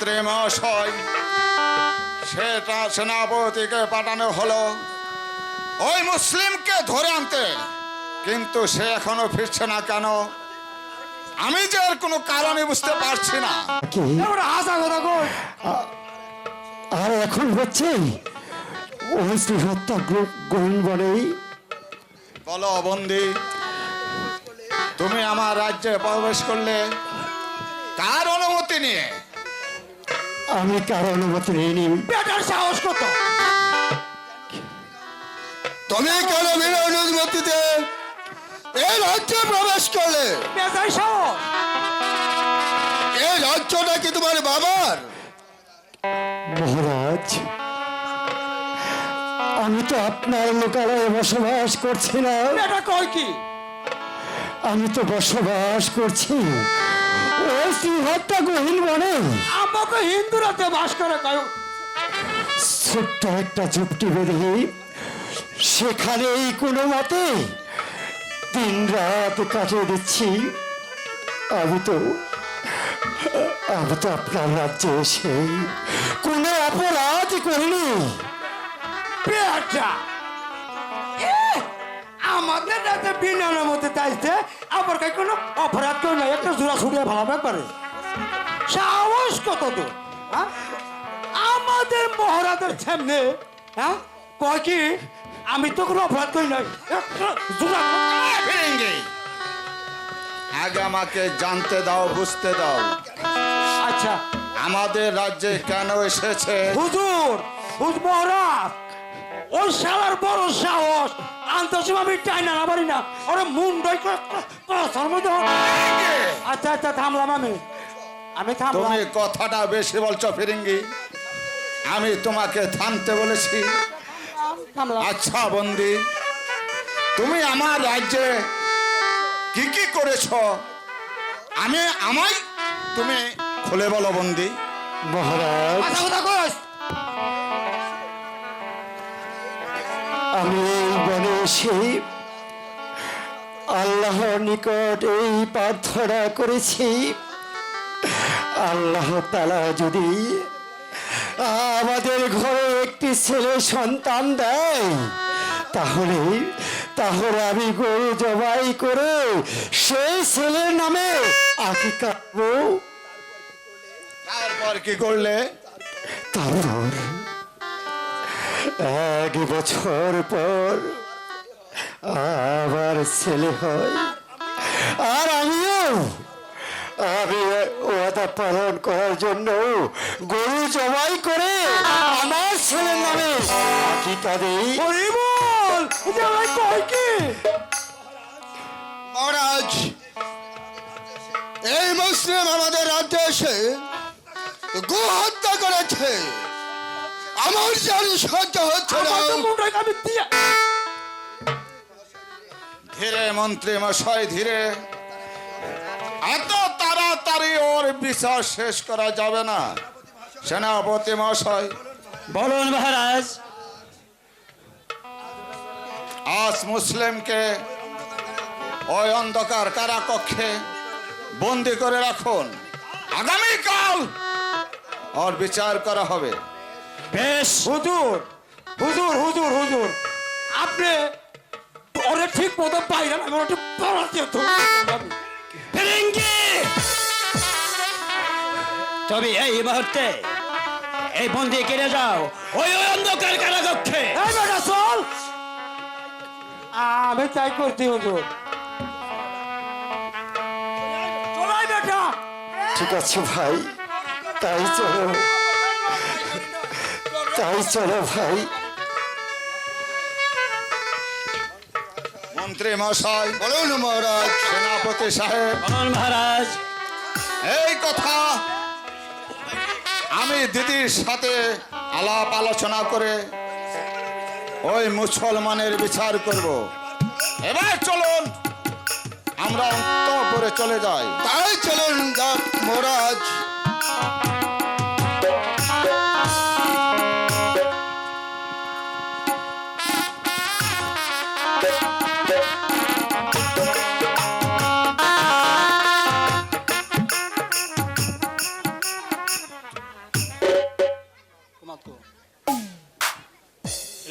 মন্ত্রী মহাশয়, সেটা সেনাপতিকে পাঠানো হলো ওই মুসলিমকে ধরে আনতে, কিন্তু সে এখনো ফিরছে না কেন? আমি যে এর কোনো কারণই বুঝতে পারছি না। কি আর এখন হচ্ছে ওই হত্যা গ্রহণ বলেই। বলো বন্দি, তুমি আমার রাজ্যে প্রবেশ করলে কার অনুমতি নিয়ে? আমি কার অনুমতি নিইনি। বেটার সাহস কত! তুমি কেন বিনা অনুমতিতে এই রাজ্যে প্রবেশ করলে? বেটার সাহস! এই রাজ্যটা কি তোমার বাবার? মহারাজ, আমি তো আপনার লোকালয়ে বসবাস করছি না। বেটা কয় কি? আমি তো বসবাস করছি ওই সিংহটা গহীন বনে। আমাকে হিন্দুরাতে বাস করে কয়। ছোট্ট একটা ঝুপটি বেঁধে সেখানেই কোনো মতে দিন রাত কাটিয়ে দিচ্ছি। আমি তো আপনার রাজ্যে এসে কোনো অপরাধ করিনি। বেটা আমাদের রাতে বিনা অনুমতি চাইছে, আবার কয় কোনো অপরাধ করে না, একটা জোড়া ছুড়িয়ে ভালো ব্যাপারে সাহস কত তো? হ্যাঁ, আমাদের মহারাজের সামনে হ্যাঁ কয় কি আমি তো কোনো অপরাধ করি নাই, একটা জোড়া। ফিরিঙ্গি, আগে আমাকে জানতে দাও, বুঝতে দাও, আচ্ছা আমাদের রাজ্যে কেন এসেছে? হুজুর, মহারাজ ওই শালার বড় সাহস, আন্তঃসীমা আমি টাইনা না পারি না, ওরা মুন্ডই আচ্ছা আচ্ছা থামলাম, আমি থামলাম। তুমি কথাটা বেশি বলছো ফিরিঙ্গি, আমি তোমাকে থামতে বলেছি। থামলাম। আচ্ছা বন্দি, তুমি আমার রাজ্যে কি কি করেছ আমায় তুমি খুলে বলো বন্দি। মহারাজ, কথা কথা কইস। আমি এই বনে এসে আল্লাহর নিকট এই প্রার্থনা করেছি, আল্লাহ তাআলা যদি আমাদের ঘরে একটি ছেলে সন্তান দেয়, তাহলে আমি গরু জবাই করে সেই ছেলের নামে আকিকা করব। তারপর কি করলে? তারপর 1 বছর পর আবার ছেলে হয়, আর আমি ওয়াদা পালন করার জন্য গরু জবাই করে আমার ছেলের নামে আকিকা দেই। বল কয় কি? মহারাজ, এই মুসলিম আমাদের রাজ্যে এসে গো হত্যা করেছে। আমার জানি সহ্য হচ্ছে না। আমার তো মুন্ডই আমি দিয়া। ধীরে মন্ত্রী মশাই, ধীরে, এত তাড়াতাড়ি ওর বিচার শেষ করা যাবে না। সেনাপতি মশাই বলুন মহারাজ। আজ মুসলিমকে ওই অন্ধকার কারাকক্ষে বন্দি করে রাখুন, আগামীকাল ওর বিচার করা হবে। বেশ হুজুর, আপনি ওরে ঠিক মতো পাইলেন, আমি ওটা পড়াতে তো তবে এই মুহূর্তে এই বন্দি কেড়ে যাও ওই অন্ধকার কারাকক্ষে। এই বেটা চল, আমি তাই করছি হুজুর। চলাই বেটা। ঠিক আছে ভাই, তাই চলো ভাই। মন্ত্রী মশাই, বলুন মহারাজ। সেনাপতি সাহেব, বলুন মহারাজ। এই কথা আমি দিদির সাথে আলাপ আলোচনা করে ওই মুসলমানের বিচার করব। এবার চলুন আমরা অন্তঃপুরে চলে যাই। তাই চলুন মহারাজ। সমাপ্ত।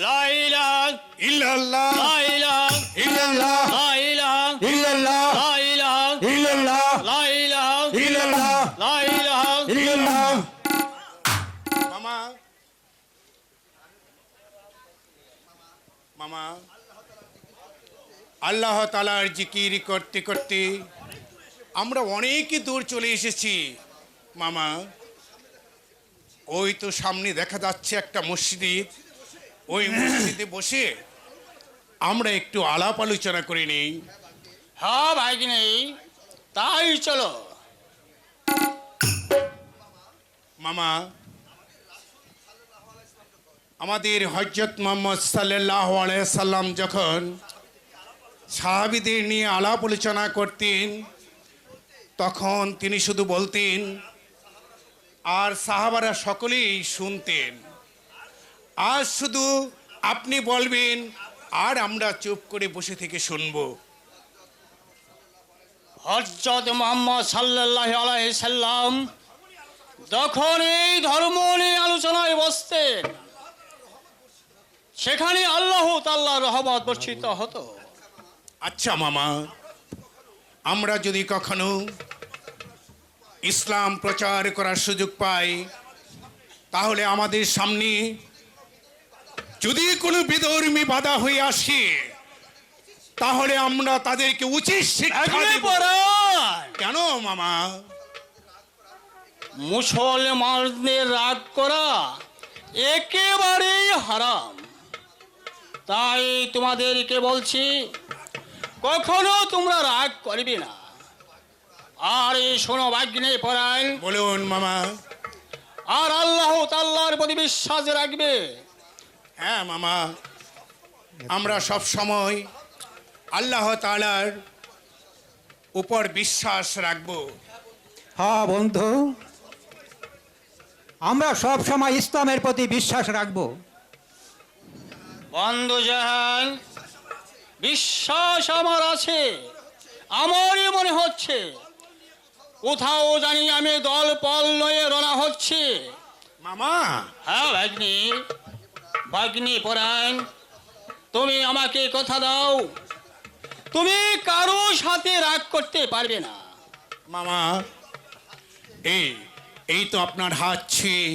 লা ইলাহা ইল্লাল্লাহ লা ইলাহা ইল্লাল্লাহ লা ইলাহা ইল্লাল্লাহ লা ইলাহা ইল্লাল্লাহ লা ইলাহা ইল্লাল্লাহ লা ইলাহা ইল্লাল্লাহ। মামা মামা আল্লাহ তাআলার জিকির করতে করতে আমরা অনেক দূর চলে এসেছি মামা। ওই তো সামনে দেখা যাচ্ছে একটা মসজিদ, ওই মসজিদে বসে আমরা একটু আলাপ আলোচনা করে নেই। হ্যাঁ ভাগ্নে, তাই চলো। মামা, আমাদের হযরত মুহাম্মদ সাল্লাল্লাহু আলাইহি সাল্লাম যখন সাহাবীদের নিয়ে আলাপ আলোচনা করতেন তখন তিনি শুধু বলতেন আর সাহাবারা সকলেই শুনতেন। আজ শুধু আপনি বলবেন আর আমরা চুপ করে বসে থেকে শুনবো। হযরত মুহাম্মদ সাল্লাল্লাহু আলাইহি সাল্লাম যখন এই ধর্ম নিয়ে আলোচনায় বসতেন সেখানে আল্লাহ তাআলার রহমত বর্ষিত হতো। আচ্ছা মামা, আমরা যদি কখনো ইসলাম প্রচার করার সুযোগ পাই তাহলে আমাদের সামনে যদি কোনো বিধর্মী বাধা হয়ে আসে তাহলে আমরা তাদেরকে উচিত শিক্ষা ভাগ্নে দেব। পরাণ, কেন মামা? মুসলমানদের রাগ করা একেবারেই হারাম। তাই তোমাদেরকে বলছি কখনো তোমরা রাগ করবে না। আর এই শোনো ভাগ্নে পরাণ, বলুন মামা। আর আল্লাহ তাআলার প্রতি বিশ্বাস রাখবে। হ্যাঁ মামা, আমরা সব সময় আল্লাহ তাআলার উপর বিশ্বাস রাখবো। হ্যাঁ বন্ধু, আমরা সব সময় ইসলামের প্রতি বিশ্বাস রাখবো। বন্ধু জাহান, বিশ্বাস আমার আছে। আমারই মনে হচ্ছে কোথাও জানি আমি দল পল নয়ে রওনা হচ্ছি। মামা, হ্যাঁ ভাগ্নি, ভাগ্নি পরাণ, তুমি আমাকে কথা দাও তুমি কারো সাথে রাগ করতে পারবে না। মামা, এই এই তো আপনার হাত ছুঁয়ে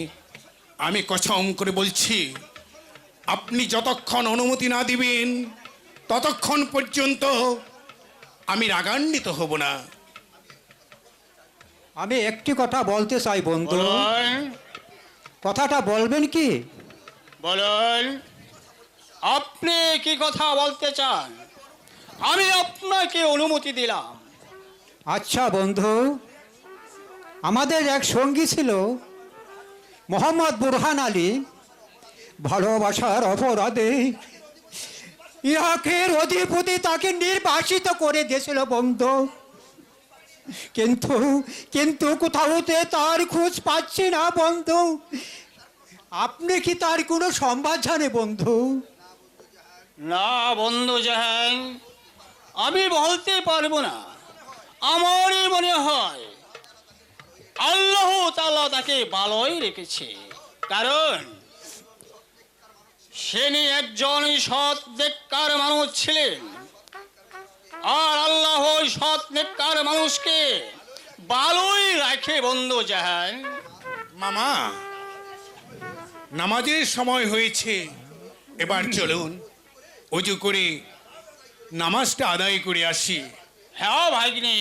আমি কসম করে বলছি আপনি যতক্ষণ অনুমতি না দিবেন ততক্ষণ পর্যন্ত আমি রাগান্বিত হব না। আমি একটি কথা বলতে চাই বন্ধু। বলুন কথাটা বলবেন কি? বলুন, আপনি কি কথা বলতে চান? আমি আপনাকে অনুমতি দিলাম। আচ্ছা বন্ধু, আমাদের এক সঙ্গী ছিল মোহাম্মদ বুরহান আলী। ভালোবাসার অপরাধে ইরাকের অধিপতি তাকে নির্বাসিত করে দিয়েছিল বন্ধু। কিন্তু কিন্তু কোথাওতে তার খোঁজ পাচ্ছি না বন্ধু। আপনি কি তার কোনো সংবাদ জানে বন্ধু? না বন্ধু জাহান, আমি বলতে পারবো না। আমারই মনে হয় আল্লাহ তাআলা তাকে ভালোই রেখেছে, কারণ সেনি একজন সৎ নেককার মানুষ ছিলেন। আর আল্লাহ ওই সৎ নেককার মানুষকে ভালোই রাখে বন্ধু জাহান। মামা, নামাজের সময় হয়েছে, এবার চলুন অজু করে নামাজটা আদায় করে আসি। হ্যাঁ ভাগ্নি,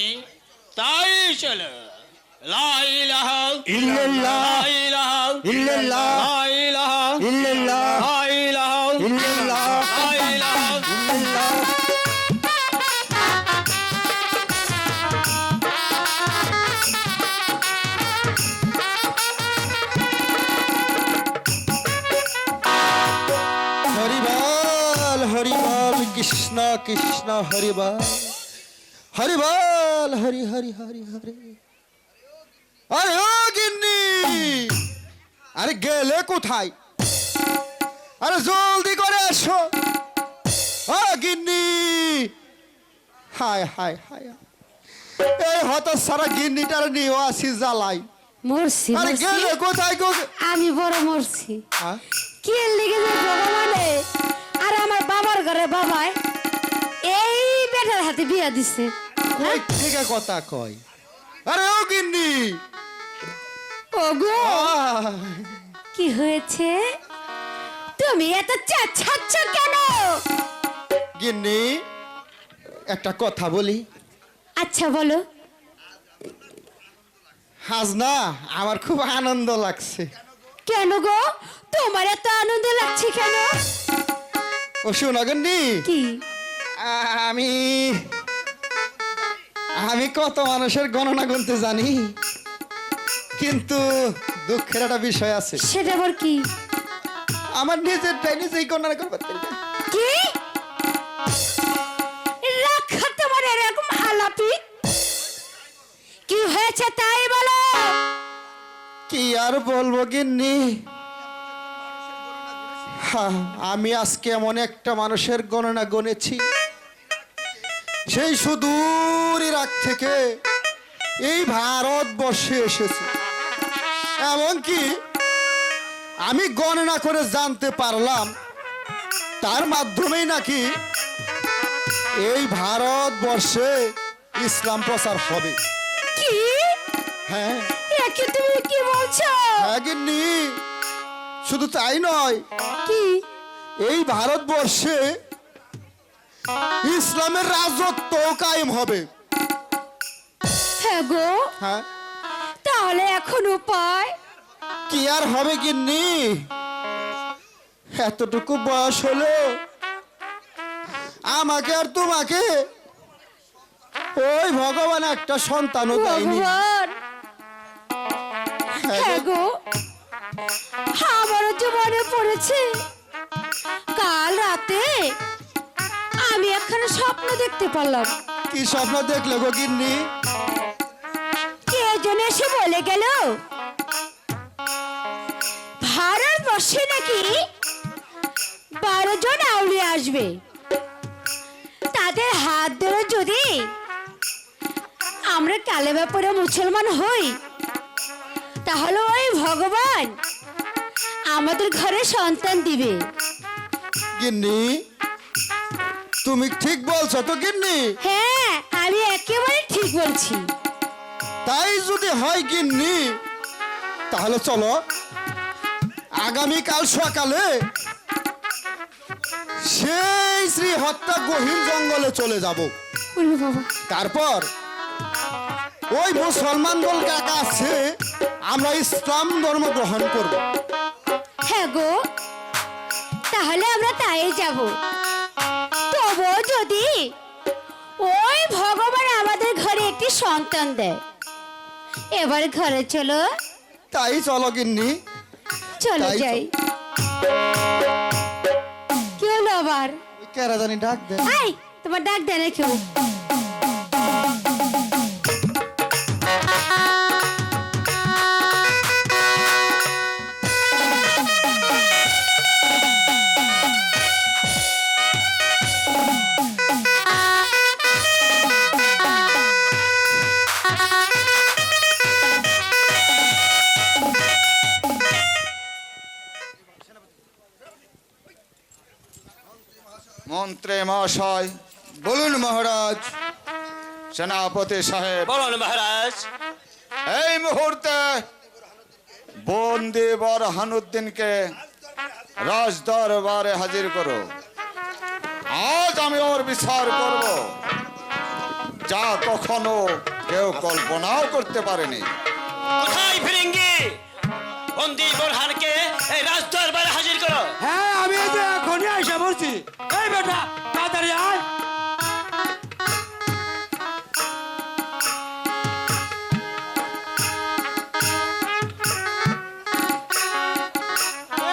তাই চলো। লা ইলাহা ইল্লাল্লাহ লা ইলাহা ইল্লাল্লাহ লা ইলাহা ইল্লাল্লাহ লা ইলাহা ইল্লাল্লাহ লা ইলাহা ইল্লাল্লাহ। হরিবল হরিবল কৃষ্ণ কৃষ্ণ হরিবল হরিবল হরি হরি হরি হরি। আরে ও গিন্নি, আরে গেলে কোথায়? আরে জলদি করে এসো ও গিন্নি। হায় হায় হায়, এই হত সারা গিন্নিটার নিয়ে আসি জ্বালাই। মরছি আরে মরছি। গেলে কোথায় গো? আমি বড় মরছি হ্যাঁ? কি লিগে যে ভগবানে আর আমার বাবার ঘরে বাবাই এই বেটার হাতে বিয়া দিছে কই থেকে কথা কয়? আরে ও গিন্নি, ওগো আহ, কি হয়েছে তুমি এত চাচ্ছ কেন? গিন্নি একটা কথা বলি। আচ্ছা বলো। আজ না আমার খুব আনন্দ লাগছে। কেন গো তোমার এত আনন্দ লাগছে কেন? ও শোনো গিন্নি, কি আমি আমি কত মানুষের গণনা গুনতে জানি, কিন্তু দুঃখের একটা বিষয় আছে। সেটা আবার কি? আমার নিজেরটাই নিজেই গণনা করতে পারি না। কি রাখা তোমার এরকম আলাপি? কি হয়েছে তাই বলো। কি আর বলবো গিন্নি, আমি আজকে এমন একটা মানুষের গণনা গণেছি, সেই সুদূর ইরাক থেকে এই ভারতবর্ষে এসেছে। এমনকি আমি গণনা করে জানতে পারলাম তার মাধ্যমেই নাকি এই ভারতবর্ষে ইসলাম প্রচার হবে। কি হ্যাঁ একে তুমি কি বলছো? হ্যাঁ গিন্নি, শুধু তাই নয়, কি এই ভারতবর্ষে ইসলামের রাজত্ব কায়েম হবে। হ্যাঁ গো হ্যাঁ, তাহলে এখন উপায়? কি আর হবে গিন্নি, এতটুকু বয়স হলো আমাকে আর তোমাকে ওই ভগবান একটা সন্তানও দেয়নি। ভগবান হ্যাঁ গো আমারও যে মনে পড়েছে কাল রাতে আমি একখানা স্বপ্ন দেখতে পারলাম। কি স্বপ্ন দেখলে গো গিন্নি? কে যেন এসে বলে গেল ভারতবর্ষে নাকি 12 জন আউলিয়া আসবে, তাদের হাত ধরে যদি আমরা কালেমা পড়ে মুসলমান হই তাহলে ওই ভগবান আমাদের ঘরে সন্তান দিবে। গিন্নি তুমি ঠিক বলছো তো গিন্নি? হ্যাঁ আমি একেবারে ঠিক বলছি। তাই যদি হয় গিন্নি, তাহলে চলো আগামীকাল সকালে সেই শ্রী হত্যা গহীন জঙ্গলে চলে যাব। বলবো বাবা তারপর ওই মুসলমান দল কাকা আছে, আমরা ইসলাম ধর্ম গ্রহণ করব। হ্যাঁ গো তাহলে আমরা তাই যাব। তবুও যদি ওই ভগবান আমাদের ঘরে একটি সন্তান দেয়, এবার ঘরে চলো। তাই চলো গিন্নি, চলো তাই যাই। কি হলো আবার? ওই কেরা জানি ডাক দেন। এই তোমার ডাক দেয় না কেউ? মন্ত্রী মহাশয়, বলুন মহারাজ। সেনাপতি সাহেব, বলুন মহারাজ। এই মুহূর্তে বন্দি বরহানুদ্দিনকে রাজ দরবারে হাজির করো। আজ আমি ওর বিচার করব, যা কখনো কেউ কল্পনাও করতে পারেনি। কোথায় ফিরিঙ্গি? বন্দি বোরহানকে এই রাজদরবারে হাজির করো। হ্যাঁ আমি এই যে এখনই আইসা বলছি। এই বেটা তাড়াতাড়ি আয়।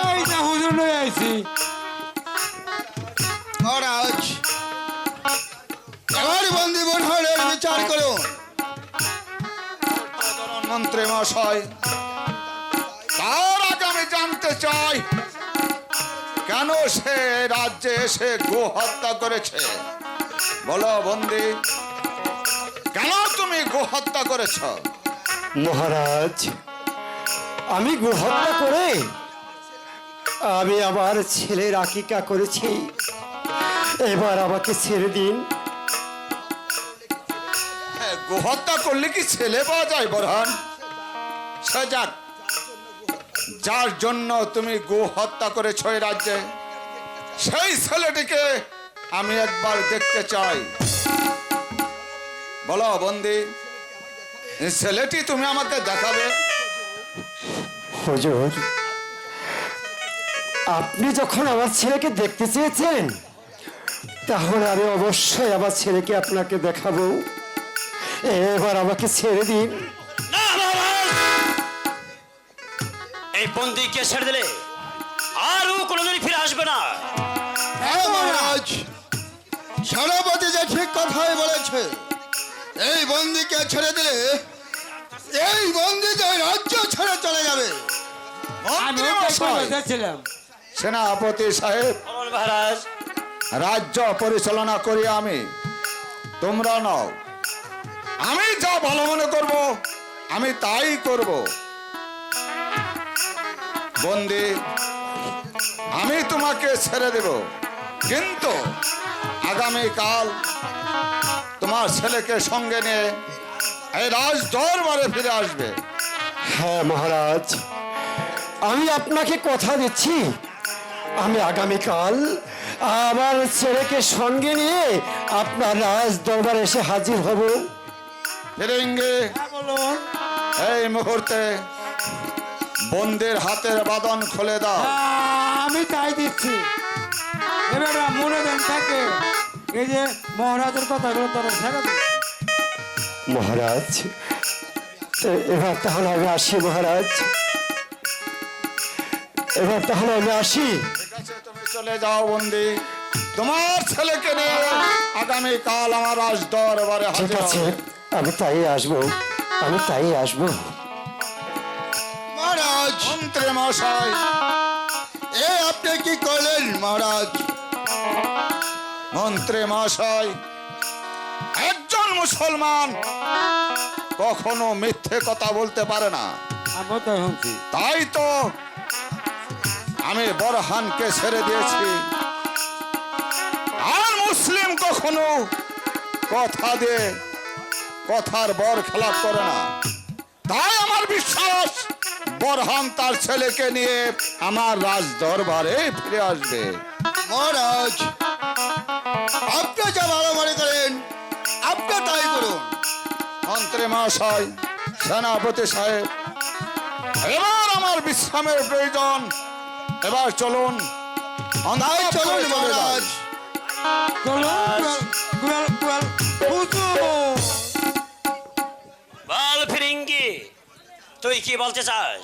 এই না হুজুর নই আইছি। মহারাজ আমার বন্দি বোনহরের বিচার করুন। মন্ত্রী মহাশয়, তার আগে আমি জানতে চাই কেন সে রাজ্যে এসে গো হত্যা করেছে। বলো বন্দি, কেন তুমি গো হত্যা করেছ? মহারাজ আমি গোহত্যা করে আমি আমার ছেলের আকিকা করেছি। এবার আমাকে ছেড়ে দিন। হ্যাঁ, গোহত্যা করলে কি ছেলে পাওয়া যায় বোরহান? সে যাক, যার জন্য তুমি গো হত্যা করেছ এই রাজ্যে, সেই ছেলেটিকে আমি একবার দেখতে চাই। বলো বন্দি, এই ছেলেটি তুমি আমাকে দেখাবে? হুজুর, আপনি যখন আমার ছেলেকে দেখতে চেয়েছেন, তাহলে আমি অবশ্যই আমার ছেলেকে আপনাকে দেখাবো। এবার আমাকে ছেড়ে দিন। না মহারাজ, এই বন্দিকে ছেড়ে দিলে আর ও কোনোদিনই ফিরে আসবে না। হ্যাঁ মহারাজ, সেনাপতি যে ঠিক কথাই বলেছে। এই বন্দিকে ছেড়ে দিলে এই বন্দি যে রাজ্য ছেড়ে চলে যাবে। মন্ত্রী আমিও তাই মশাই, বলেছিলাম। সেনাপতি সাহেব, বলুন মহারাজ। রাজ্য পরিচালনা করি আমি, তোমরা নাও। আমি যা ভালো মনে করব আমি তাই করব। বন্দি, আমি তোমাকে ছেড়ে দেব, কিন্তু আগামীকাল তোমার ছেলেকে সঙ্গে নিয়ে এই রাজ দরবারে ফিরে আসবে। হ্যাঁ মহারাজ, আমি আপনাকে কথা দিচ্ছি, আমি আগামীকাল আমার ছেলেকে সঙ্গে নিয়ে আপনার রাজ দরবারে এসে হাজির হব। ফিরিঙ্গি, বলুন। এই মুহূর্তে বন্দির হাতের বাঁধন খুলে দাও। আমি তাই দিচ্ছি। এবার মনে দেন থাকে, এই যে মহারাজের কথাগুলো তোর ছেড়ে দিন। মহারাজ, এবার তাহলে আমি আসি মহারাজ, এবার তাহলে আমি আসি। ঠিক আছে, তুমি চলে যাও বন্দি। তোমার ছেলেকে নিয়ে আগামীকাল আমার রাজ দরবারে ঠিক হাজির আছে, হবে। আমি তাই আসবো, আমি তাই আসবো। মহারাজ, মন্ত্রী মশাই, এ আপনি কি করলেন মহারাজ? মন্ত্রী মশাই, একজন মুসলমান কখনো মিথ্যে কথা বলতে পারে না। আমিও তাই শুনছি। তাই তো আমি বোরহানকে ছেড়ে দিয়েছি। আর মুসলিম কখনো কথা দিয়ে কথার বর খেলাপ করে না। তাই আমার বিশ্বাস বোরহান তার ছেলেকে নিয়ে আমার রাজ দরবারে ফিরে আসবে। মহারাজ, আপনি যা ভালো মনে করেন আপনি তাই করুন। মন্ত্রী মহাশয়, সেনাপতি সাহেব, এবার আমার বিশ্রামের প্রয়োজন। এবার চলুন, তাই চলুন মহারাজ। চলুন, হুজুর। বল ফিরিঙ্গি, তুই কি বলতে চাস?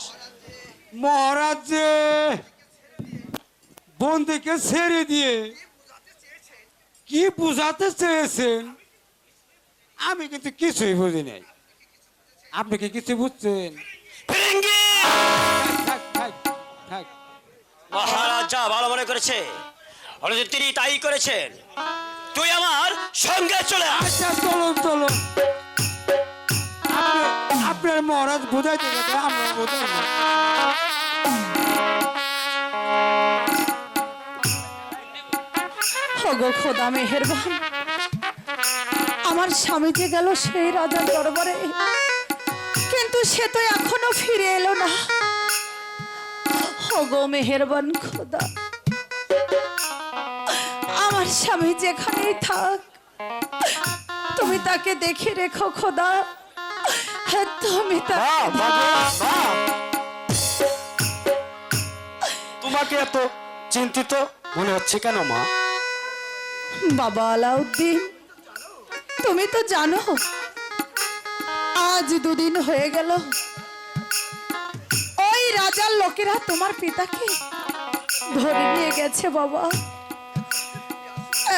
মহারাজ যে বন্দিকে ছেড়ে দিয়ে কি বুঝাতে চেয়েছেন আমি কিন্তু কিছুই বুঝি নাই। আপনি কি কিছু বুঝছেন? ফিরিঙ্গি, থাক, থাক, থাক। মহারাজ যা ভালো মনে করেছে অলরেডি তিনি তাই করেছেন। তুই আমার সঙ্গে চলে আয়। আচ্ছা চলুন চলুন। আপনার মহারাজ বোঝাইতে গেছে আমরা বোঝাই না। ওগো খোদা মেহেরবান, আমার স্বামী যে গেল সেই রাজার দরবারে, কিন্তু সে তো এখনো ফিরে এলো না। ওগো মেহেরবান খোদা, আমার স্বামী যেখানেই থাক তুমি তাকে দেখে রেখো খোদা। হ্যাঁ, তুমি তোমাকে এত চিন্তিত মনে হচ্ছে কেন মা? বাবা আলাউদ্দিন, তুমি তো জানো আজ 2 দিন হয়ে গেল ওই রাজার লোকেরা তোমার পিতাকে ধরে নিয়ে গেছে বাবা।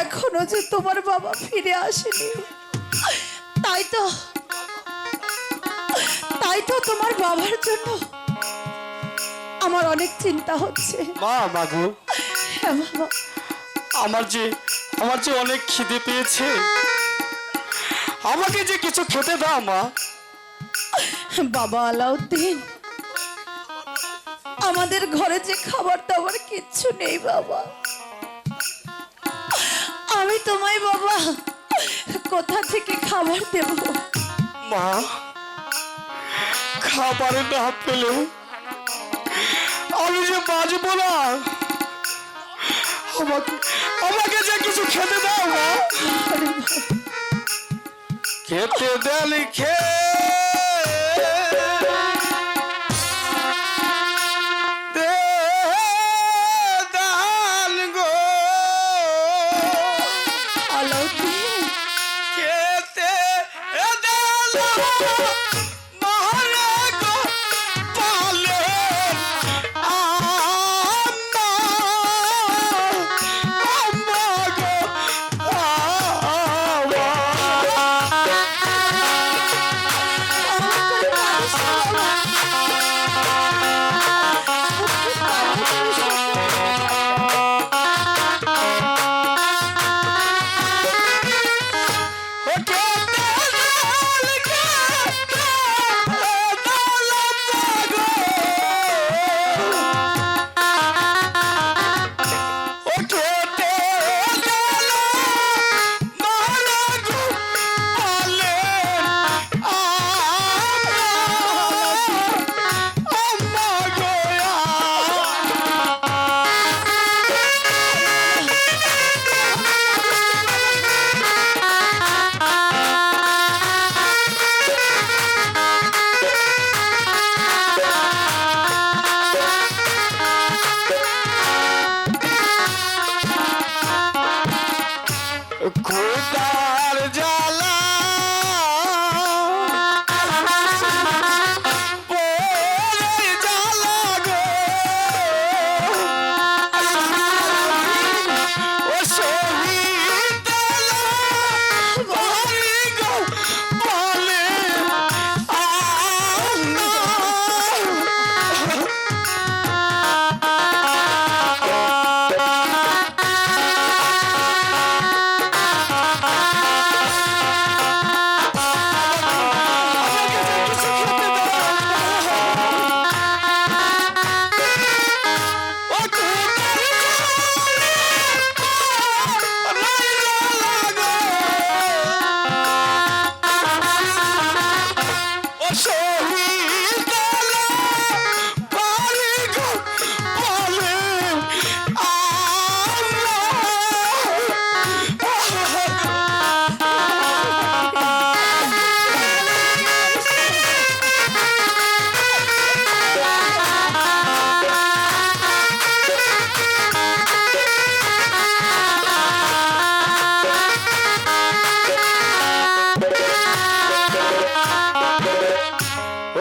এখনো যে তোমার বাবা ফিরে আসেনি, তাই তো তোমার বাবার জন্য আমার অনেক চিন্তা হচ্ছে। মা মাগো, হ্যাঁ বাবা, আমার যে অনেক খিদে পেয়েছে, আমাকে যে কিছু খেতে দাও মা। বাবা আলাউদ্দিন, আমাদের ঘরে যে খাবার দাবার কিচ্ছু নেই বাবা। আমি তোমায় বাবা কোথা থেকে খাবার দেব? মা, খাবার না পেলে আমি যে বাঁচবো না। আমাকে যে কিছু খেতে দাও মা। খেতে দেন দান গো, আলাউদ্দিন, খেতে দেন মহারা গো পালে আম্মা, আম্মা গো আম্মা। খোদার জ্বালা পরে জ্বালা গো, ও শহীদ বাড়ি গো বলে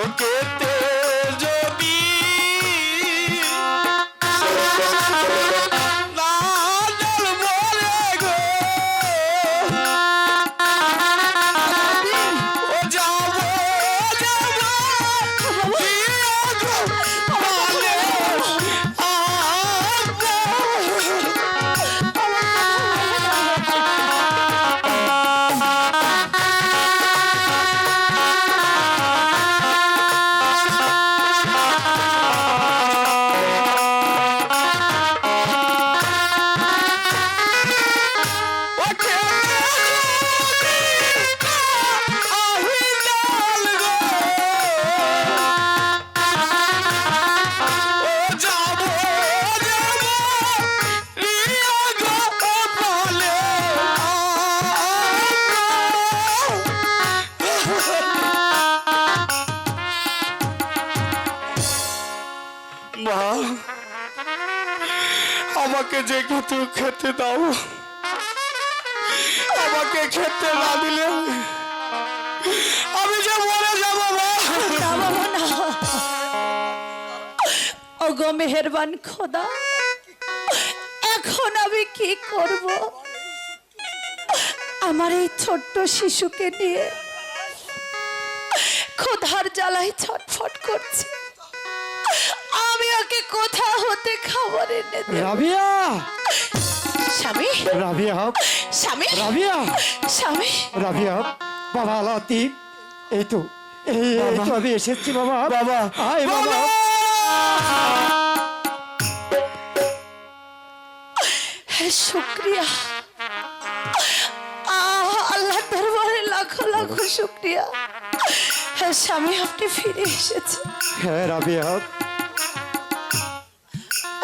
ওকেতে যদি না জল বলে গো, ও যাব বলে মা, আমাকে যে কিছু খেতে দাও। আমাকে খেতে না দিলে আমি যে মরে যাবো মা। না বাবা না। ওগো মেহেরবান খোদা, এখন আমি কি করব? আমার এই ছোট্ট শিশুকে নিয়ে ক্ষুধার জ্বালায় ছটফট করছে। আমি ওকে কোথা হতে খাবার এনে দেব? রাবিয়া, স্বামী, রাবিয়া, স্বামী, রাবিয়া, স্বামী, রাবিয়া, বাবা লতিফ, এই তো আমি এসেছি বাবা। বাবা, আয় বাবা। শুক্রিয়া, আল্লাহ দরবারে লাখো লাখো শুক্রিয়া। হ্যাঁ স্বামী, আপনি ফিরে এসেছেন। হ্যাঁ রাবিয়া,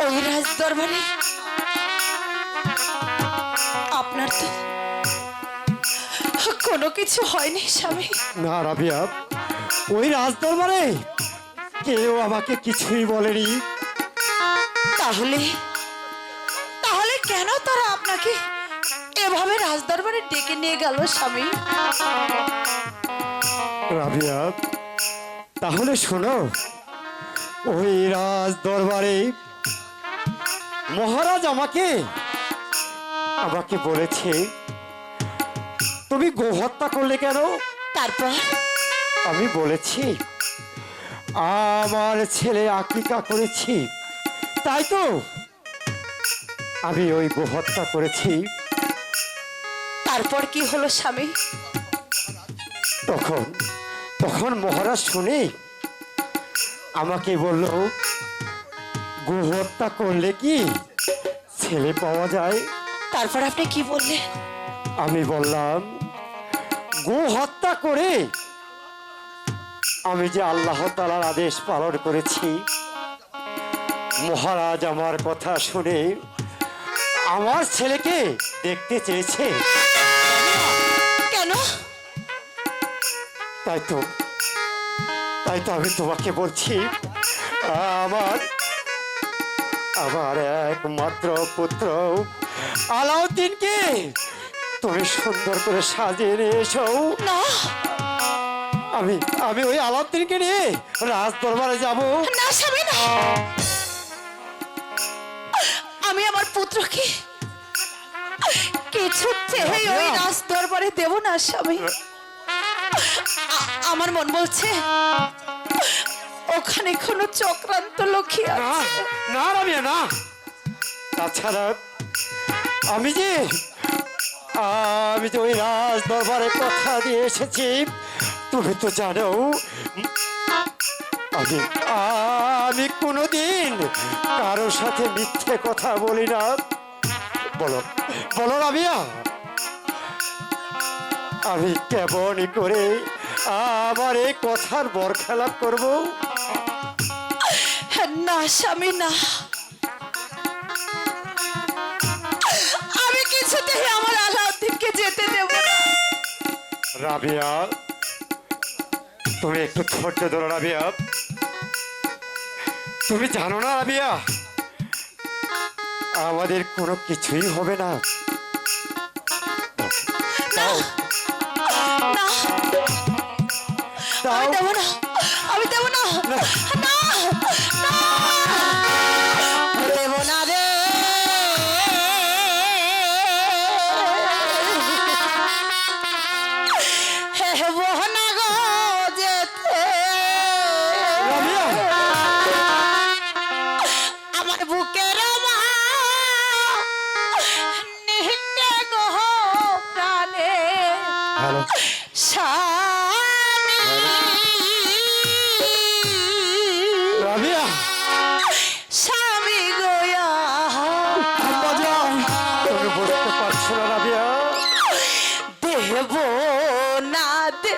ওই রাজ দরবারে আপনার তো কোনো কিছু হয়নি স্বামী। না রাবিয়া, ওই রাজদরবারে কেউ আমাকে কিছুই বলেনি। তাহলে তাহলে কেন তারা আপনাকে এভাবে রাজদরবারে ডেকে নিয়ে গেল স্বামী? রাবিয়া, তাহলে শোনো, ওই রাজ দরবারে মহারাজ আমাকে বলেছে, তুমি গো হত্যা করলে কেন? তারপর আমি বলেছি আমার ছেলে আকিকা করেছি, তাই তো আমি ওই গো হত্যা করেছি। তারপর কি হলো স্বামী? তখন মহারাজ শুনে আমাকে বলল, গো হত্যা করলে কি ছেলে পাওয়া যায়? তারপর আপনি কি বললেন? আমি বললাম, গো হত্যা করে আমি যে আল্লাহ তাআলার আদেশ পালন করেছি। মহারাজ আমার কথা শুনে আমার ছেলেকে দেখতে চেয়েছে। কেন? তাই তো আমি তোমাকে বলছি, আমার একমাত্র পুত্র আলাউদ্দিনকে তুমি সুন্দর করে সাজিয়ে নিয়ে এসো। না আমি ওই আলাউদ্দিনকে নিয়ে রাজ দরবারে যাব। না স্বামী, না। আমি আমার পুত্রকে কিছুতেই ওই রাজ দরবারে দেব না স্বামী। আমার মন বলছে ওখানে কোনো চক্রান্ত লুকিয়ে না আছে। না রাবিয়া, না। তাছাড়া আমি যে ওই রাজ দরবারে কথা দিয়ে এসেছি, তুমি তো জানো আমি কোনোদিন কারোর সাথে মিথ্যে কথা বলি না। বলো রাবিয়া, আমি কেমনই করে আমার এই কথার বরখেলাপ করবো? না স্বামী, না। আমি কিছুতেই আমার আলাউদ্দিনকে যেতে দেব না। রাবিয়া, তুমি একটু ধৈর্য ধরো রাবিয়া। তুমি জানো না রাবিয়া, আমাদের কোনো কিছুই হবে না। দাও, না দাও। আমি দেব না, আমি দেব না, না। না, না, দেব না রে। হেব না গো যেতে। রাবিয়া। আমার বুকের মা নিহিতে গো প্রাণে হ্যালো। স্বামী। রাবিয়া, স্বামী গোয়া তুমি বুঝতে পারছো না রাবিয়া? দেব না দে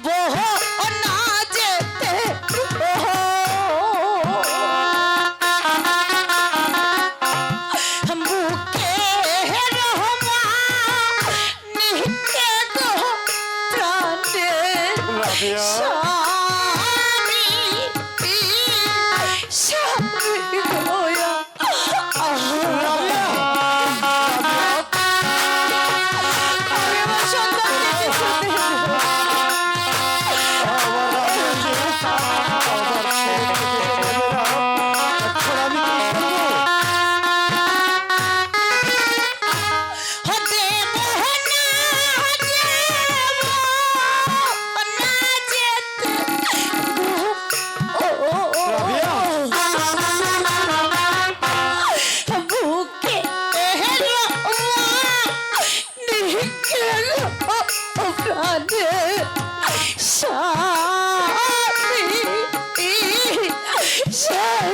বহ না যেতে বুকে রহমা নিতে গো প্রাণে রাবিয়া, স্বামী স্বামী গোয়া রাবিয়া, আমি আমার সন্তানকে যেতে দেব না। আমার রাবিয়াকে, আমার ছেলেকে যেতে দেবে না। এখন আমি কি করবো? সেই